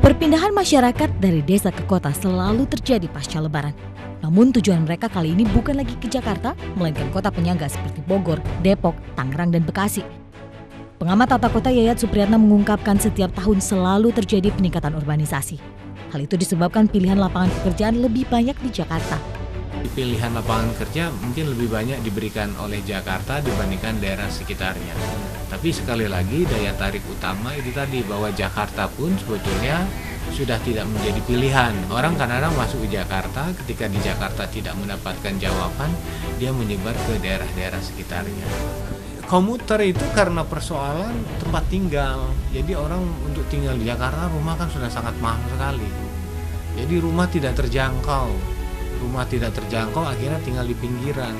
Perpindahan masyarakat dari desa ke kota selalu terjadi pasca Lebaran. Namun tujuan mereka kali ini bukan lagi ke Jakarta, melainkan kota penyangga seperti Bogor, Depok, Tangerang, dan Bekasi. Pengamat tata kota Yayat Supriyatna mengungkapkan setiap tahun selalu terjadi peningkatan urbanisasi. Hal itu disebabkan pilihan lapangan pekerjaan lebih banyak di Jakarta. Pilihan lapangan kerja mungkin lebih banyak diberikan oleh Jakarta dibandingkan daerah sekitarnya. Tapi sekali lagi daya tarik utama itu tadi bahwa Jakarta pun sebetulnya sudah tidak menjadi pilihan. Orang kadang-kadang masuk ke Jakarta, ketika di Jakarta tidak mendapatkan jawaban, dia menyebar ke daerah-daerah sekitarnya. Komuter itu karena persoalan tempat tinggal. Jadi orang untuk tinggal di Jakarta, rumah kan sudah sangat mahal sekali. Jadi rumah tidak terjangkau. Akhirnya tinggal di pinggiran.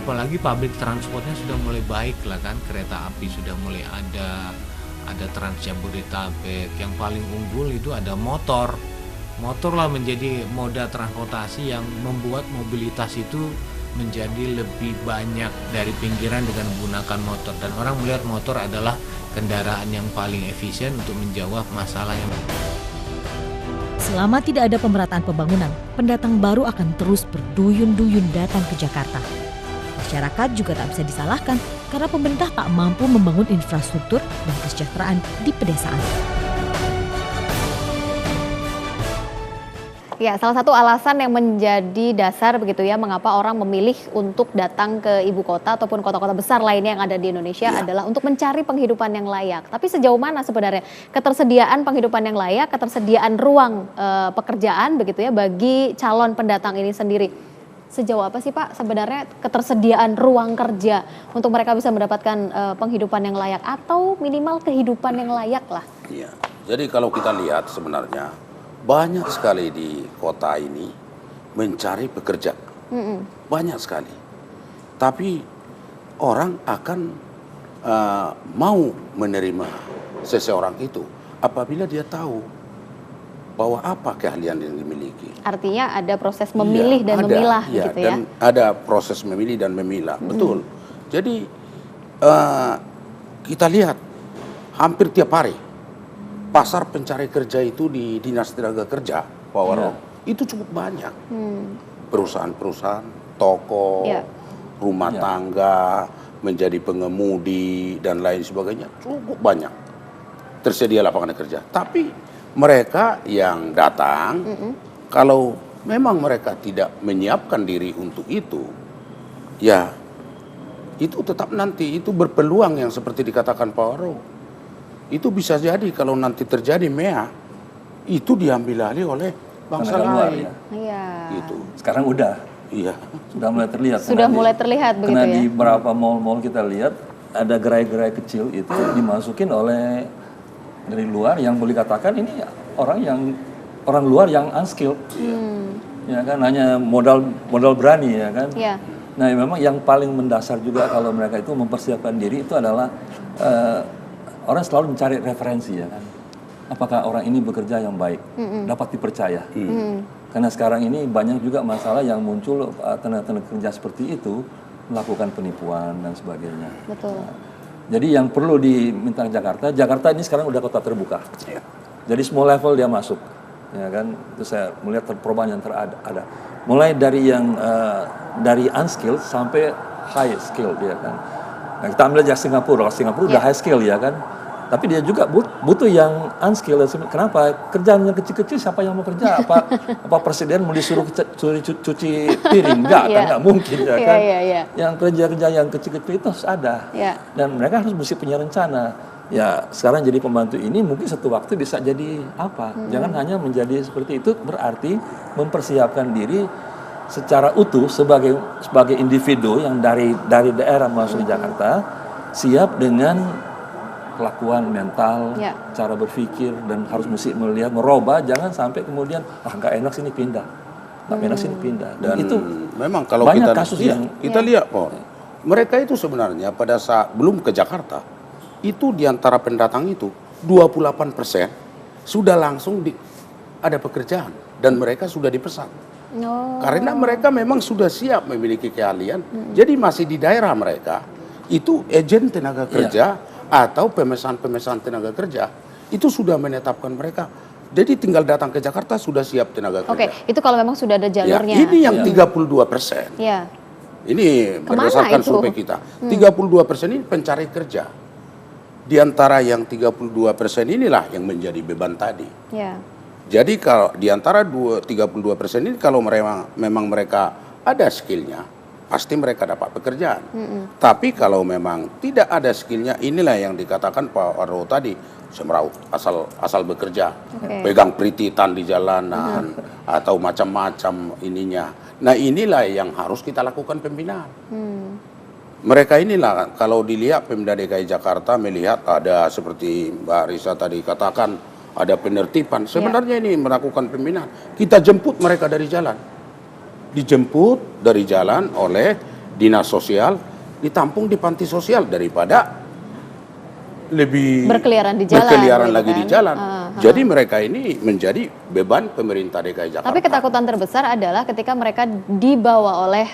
Apalagi public transportnya sudah mulai baik lah kan, kereta api sudah mulai ada Trans Jabodetabek. Yang paling unggul itu ada motor lah menjadi moda transportasi yang membuat mobilitas itu menjadi lebih banyak dari pinggiran dengan menggunakan motor, dan orang melihat motor adalah kendaraan yang paling efisien untuk menjawab masalah yang Selama tidak ada pemerataan pembangunan, pendatang baru akan terus berduyun-duyun datang ke Jakarta. Masyarakat juga tak bisa disalahkan karena pemerintah tak mampu membangun infrastruktur dan kesejahteraan di pedesaan. Ya, salah satu alasan yang menjadi dasar begitu ya mengapa orang memilih untuk datang ke ibu kota ataupun kota-kota besar lainnya yang ada di Indonesia adalah untuk mencari penghidupan yang layak. Tapi sejauh mana sebenarnya ketersediaan penghidupan yang layak, ketersediaan ruang pekerjaan begitu ya bagi calon pendatang ini sendiri? Sejauh apa sih Pak sebenarnya ketersediaan ruang kerja untuk mereka bisa mendapatkan penghidupan yang layak atau minimal kehidupan yang layak lah? Iya. Jadi kalau kita lihat sebenarnya banyak sekali di kota ini mencari pekerja, banyak sekali. Tapi orang akan mau menerima seseorang itu apabila dia tahu bahwa apa keahlian yang dimiliki. Artinya ada proses memilih dan memilah gitu ya? Dan ada proses memilih dan memilah, betul. Jadi kita lihat hampir tiap hari pasar pencari kerja itu di Dinas Tenaga Kerja, Pak Waro, itu cukup banyak. Perusahaan-perusahaan, toko, rumah tangga, menjadi pengemudi, dan lain sebagainya. Cukup banyak tersedia lapangan kerja. Tapi mereka yang datang, kalau memang mereka tidak menyiapkan diri untuk itu, ya itu tetap nanti itu berpeluang yang seperti dikatakan Pak Waro. Itu bisa jadi kalau nanti terjadi MEA, itu diambil alih oleh bangsa lain. Iya. Gitu. Sekarang udah. Iya. Sudah mulai terlihat. Sudah mulai terlihat begitu ya. Karena di beberapa mal-mal kita lihat ada gerai-gerai kecil itu dimasukin oleh dari luar yang boleh katakan ini orang luar yang unskilled. Ya kan hanya modal berani ya kan. Iya. Nah, memang yang paling mendasar juga kalau mereka itu mempersiapkan diri itu adalah orang selalu mencari referensi ya kan. Apakah orang ini bekerja yang baik, dapat dipercaya. Karena sekarang ini banyak juga masalah yang muncul tenaga kerja seperti itu melakukan penipuan dan sebagainya. Betul. Nah, jadi yang perlu diminta Jakarta ini sekarang udah kota terbuka. Jadi semua level dia masuk. Ya kan, itu saya melihat perubahan yang ada. Mulai dari yang dari unskilled sampai high skill ya kan. Nah, kita ambil aja Singapura. Kalau Singapura udah high skill ya kan. Tapi dia juga butuh yang unskilled. Kenapa? Kerjaan yang kecil-kecil siapa yang mau kerja? Apa presiden mau disuruh cuci piring? Enggak, kan enggak mungkin ya kan. Yang kerja-kerja yang kecil-kecil itu harus ada. Dan mereka harus mesti punya rencana. Ya, sekarang jadi pembantu ini mungkin satu waktu bisa jadi apa? Jangan hanya menjadi seperti itu, berarti mempersiapkan diri secara utuh sebagai individu yang dari daerah masuk di Jakarta, siap dengan kelakuan mental, cara berpikir, dan harus mesti melihat merubah, jangan sampai kemudian nggak enak sini pindah, dan itu memang kalau banyak kita kasus kita lihat mereka itu sebenarnya pada saat belum ke Jakarta itu diantara pendatang itu 28% sudah langsung ada pekerjaan dan mereka sudah dipesan. Karena mereka memang sudah siap memiliki keahlian, jadi masih di daerah mereka itu agen tenaga kerja atau pemesan tenaga kerja itu sudah menetapkan mereka Jadi tinggal datang ke Jakarta sudah siap tenaga kerja. Oke, itu kalau memang sudah ada Ya, jalurnya. ini yang 32%. Ya. Ini Kemana berdasarkan itu? survei kita. 32% ini pencari kerja. Di antara yang 32% inilah yang menjadi beban tadi. Ya. Jadi kalau di antara 32% ini kalau memang mereka ada skillnya, pasti mereka dapat pekerjaan. Tapi kalau memang tidak ada skillnya, inilah yang dikatakan Pak Warno tadi, semeraut asal bekerja, pegang prititan di jalanan atau macam-macam ininya. Nah inilah yang harus kita lakukan pembinaan. Mereka inilah kalau dilihat Pemda DKI Jakarta melihat ada seperti Mbak Risa tadi katakan ada penertiban. Sebenarnya ini melakukan pembinaan. Kita jemput mereka dari jalan. Dijemput dari jalan oleh dinas sosial, ditampung di panti sosial daripada lebih Berkeliaran di jalan, berkeliaran gitu lagi kan. di jalan. Jadi mereka ini menjadi beban pemerintah DKI Jakarta. Tapi ketakutan terbesar adalah ketika mereka dibawa oleh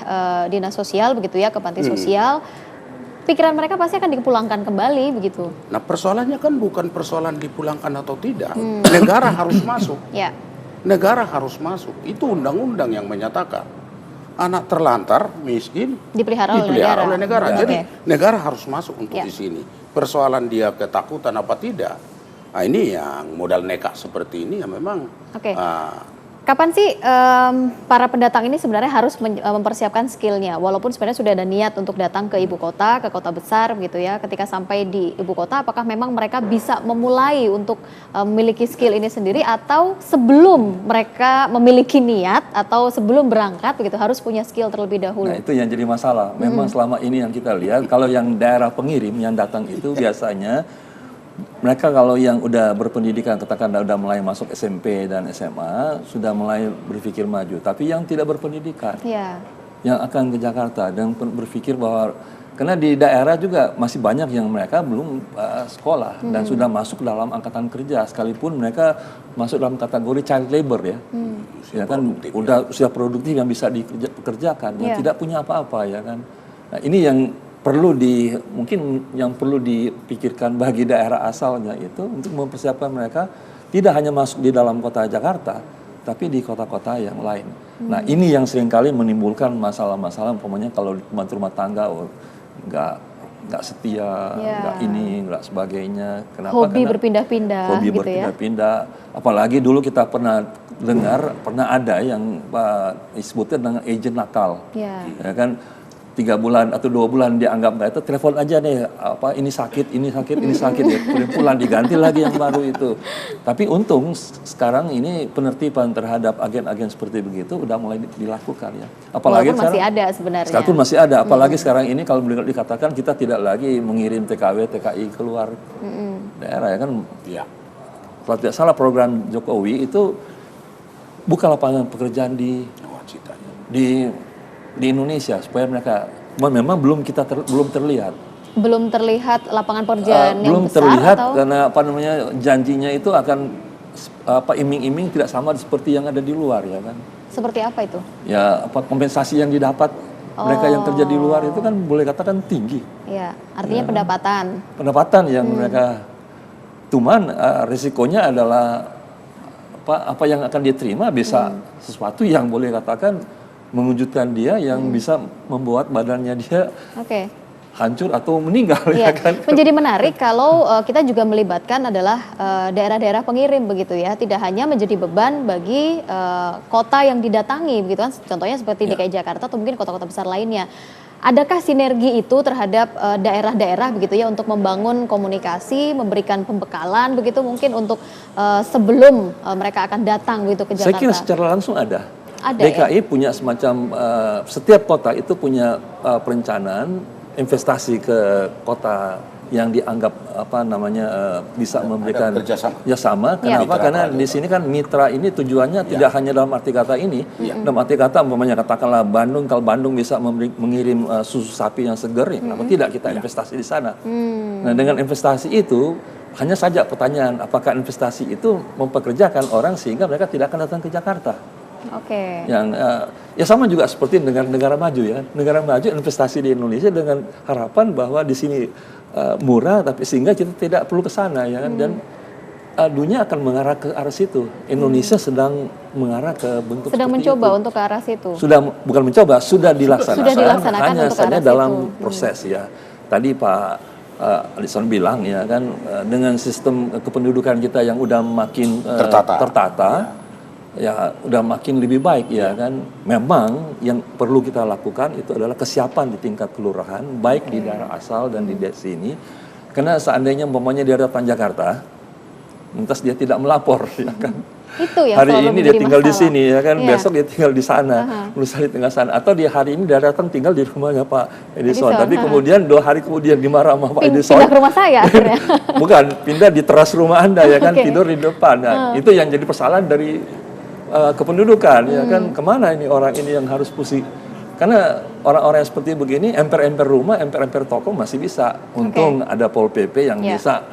dinas sosial begitu ya ke panti sosial, pikiran mereka pasti akan dipulangkan kembali begitu. Nah persoalannya kan bukan persoalan dipulangkan atau tidak. Negara harus masuk. Ya. Negara harus masuk. Itu undang-undang yang menyatakan anak terlantar, miskin, Dipelihara oleh oleh negara. negara. Jadi Oke. negara harus masuk untuk Ya. di sini. Persoalan dia ketakutan apa tidak. Nah ini yang modal nekat seperti ini ya memang. Oke. Kapan sih para pendatang ini sebenarnya harus mempersiapkan skillnya? Walaupun sebenarnya sudah ada niat untuk datang ke ibu kota, ke kota besar gitu ya. Ketika sampai di ibu kota, apakah memang mereka bisa memulai untuk memiliki skill ini sendiri, atau sebelum mereka memiliki niat atau sebelum berangkat begitu harus punya skill terlebih dahulu? Nah itu yang jadi masalah. Memang selama ini yang kita lihat, kalau yang daerah pengirim yang datang itu biasanya mereka kalau yang udah berpendidikan, katakanlah udah mulai masuk SMP dan SMA, sudah mulai berpikir maju. Tapi yang tidak berpendidikan, Ya. yang akan ke Jakarta dan berpikir bahwa, karena di daerah juga masih banyak yang mereka belum sekolah dan sudah masuk dalam angkatan kerja, sekalipun mereka masuk dalam kategori child labor ya. Ya kan udah usia produktif yang bisa dikerjakan, yang tidak punya apa-apa ya kan. Nah, ini yang perlu mungkin yang perlu dipikirkan bagi daerah asalnya itu untuk mempersiapkan mereka tidak hanya masuk di dalam kota Jakarta, tapi di kota-kota yang lain. Nah ini yang seringkali menimbulkan masalah-masalah, umpamanya kalau rumah tangga nggak setia, nggak ini, nggak sebagainya. Kenapa? Hobi Karena berpindah-pindah hobi gitu berpindah-pindah. Apalagi dulu kita pernah dengar, pernah ada yang disebutnya dengan agent nakal. Ya. Ya kan, 3 bulan atau 2 bulan dianggap nggak itu, telepon aja nih, ini sakit ya, pulang diganti lagi yang baru itu. Tapi untung sekarang ini penertiban terhadap agen-agen seperti begitu udah mulai dilakukan ya. Apalagi Walaupun masih ada sebenarnya. Sekalipun masih ada, apalagi sekarang ini kalau dikatakan kita tidak lagi mengirim TKW, TKI keluar daerah ya kan. Ya. Kalau tidak salah program Jokowi itu buka lapangan pekerjaan di Indonesia supaya mereka memang belum terlihat. Belum terlihat lapangan pekerjaan yang belum besar terlihat atau karena janjinya itu akan iming-iming tidak sama seperti yang ada di luar ya kan. seperti apa itu? Ya kompensasi yang didapat mereka yang kerja di luar itu kan boleh katakan tinggi. Ya, artinya Pendapatan yang mereka, cuman risikonya adalah apa yang akan diterima bisa sesuatu yang boleh katakan mengejutkan dia, yang bisa membuat badannya dia hancur atau meninggal. Ya, ya kan? menjadi menarik kalau kita juga melibatkan adalah daerah-daerah pengirim begitu ya, tidak hanya menjadi beban bagi kota yang didatangi begitu kan, contohnya seperti DKI Jakarta atau mungkin kota-kota besar lainnya. Adakah sinergi itu terhadap daerah-daerah begitu ya untuk membangun komunikasi, memberikan pembekalan begitu mungkin untuk sebelum mereka akan datang begitu ke Jakarta? Saya kira secara langsung ada. ya? DKI punya semacam setiap kota itu punya perencanaan investasi ke kota yang dianggap bisa memberikan kerjasama. Kenapa? Karena di sini kan mitra ini tujuannya tidak hanya dalam arti kata ini. Dalam arti kata umpamanya katakanlah kalau Bandung bisa mengirim susu sapi yang segar, kenapa tidak kita investasi di sana? Nah dengan investasi itu hanya saja pertanyaan, apakah investasi itu mempekerjakan orang sehingga mereka tidak akan datang ke Jakarta? Yang ya sama juga seperti negara maju ya. Negara maju investasi di Indonesia dengan harapan bahwa di sini murah, tapi sehingga kita tidak perlu ke sana ya kan. Dan dunia akan mengarah ke arah situ. Indonesia sedang mengarah ke bentuk sedang seperti mencoba itu. untuk ke arah situ. Sudah bukan mencoba, sudah dilaksanakan. Sudah dilaksanakan hanya untuk ke saja arah dalam situ. proses ya. Tadi Pak Alison bilang ya kan dengan sistem kependudukan kita yang udah makin tertata ya udah makin lebih baik ya kan. Memang yang perlu kita lakukan itu adalah kesiapan di tingkat kelurahan baik di daerah asal dan di sini. Karena seandainya umpamanya dia datang Jakarta, lantas dia tidak melapor ya kan. Itu yang hari selalu ini dia menjadi tinggal di masalah. sini ya kan, Iya. besok dia tinggal di sana, lusa dia tinggal sana, atau dia hari ini dia datang tinggal di rumahnya Pak Edison, tapi kemudian 2 hari kemudian dimarah sama Pak Edison. Pindah ke rumah saya akhirnya. Bukan, pindah di teras rumah Anda ya kan, tidur di depan. Nah, itu yang jadi persoalan dari kependudukan ya kan, kemana ini orang ini yang harus pusing. Karena orang-orang yang seperti begini, emper-emper rumah, emper-emper toko masih bisa. Untung ada Pol PP yang bisa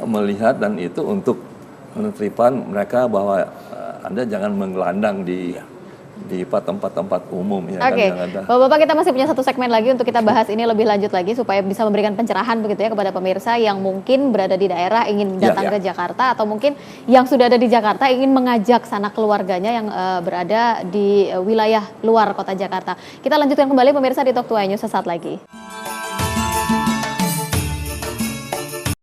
melihat dan itu untuk menertibkan mereka bahwa Anda jangan menggelandang di tempat-tempat umum ya kan yang ada. Bapak-bapak, kita masih punya satu segmen lagi untuk kita bahas ini lebih lanjut lagi supaya bisa memberikan pencerahan begitu ya kepada pemirsa yang mungkin berada di daerah ingin datang ke Jakarta atau mungkin yang sudah ada di Jakarta ingin mengajak sanak keluarganya yang berada di wilayah luar kota Jakarta. Kita lanjutkan kembali pemirsa di Talk to News sesaat lagi.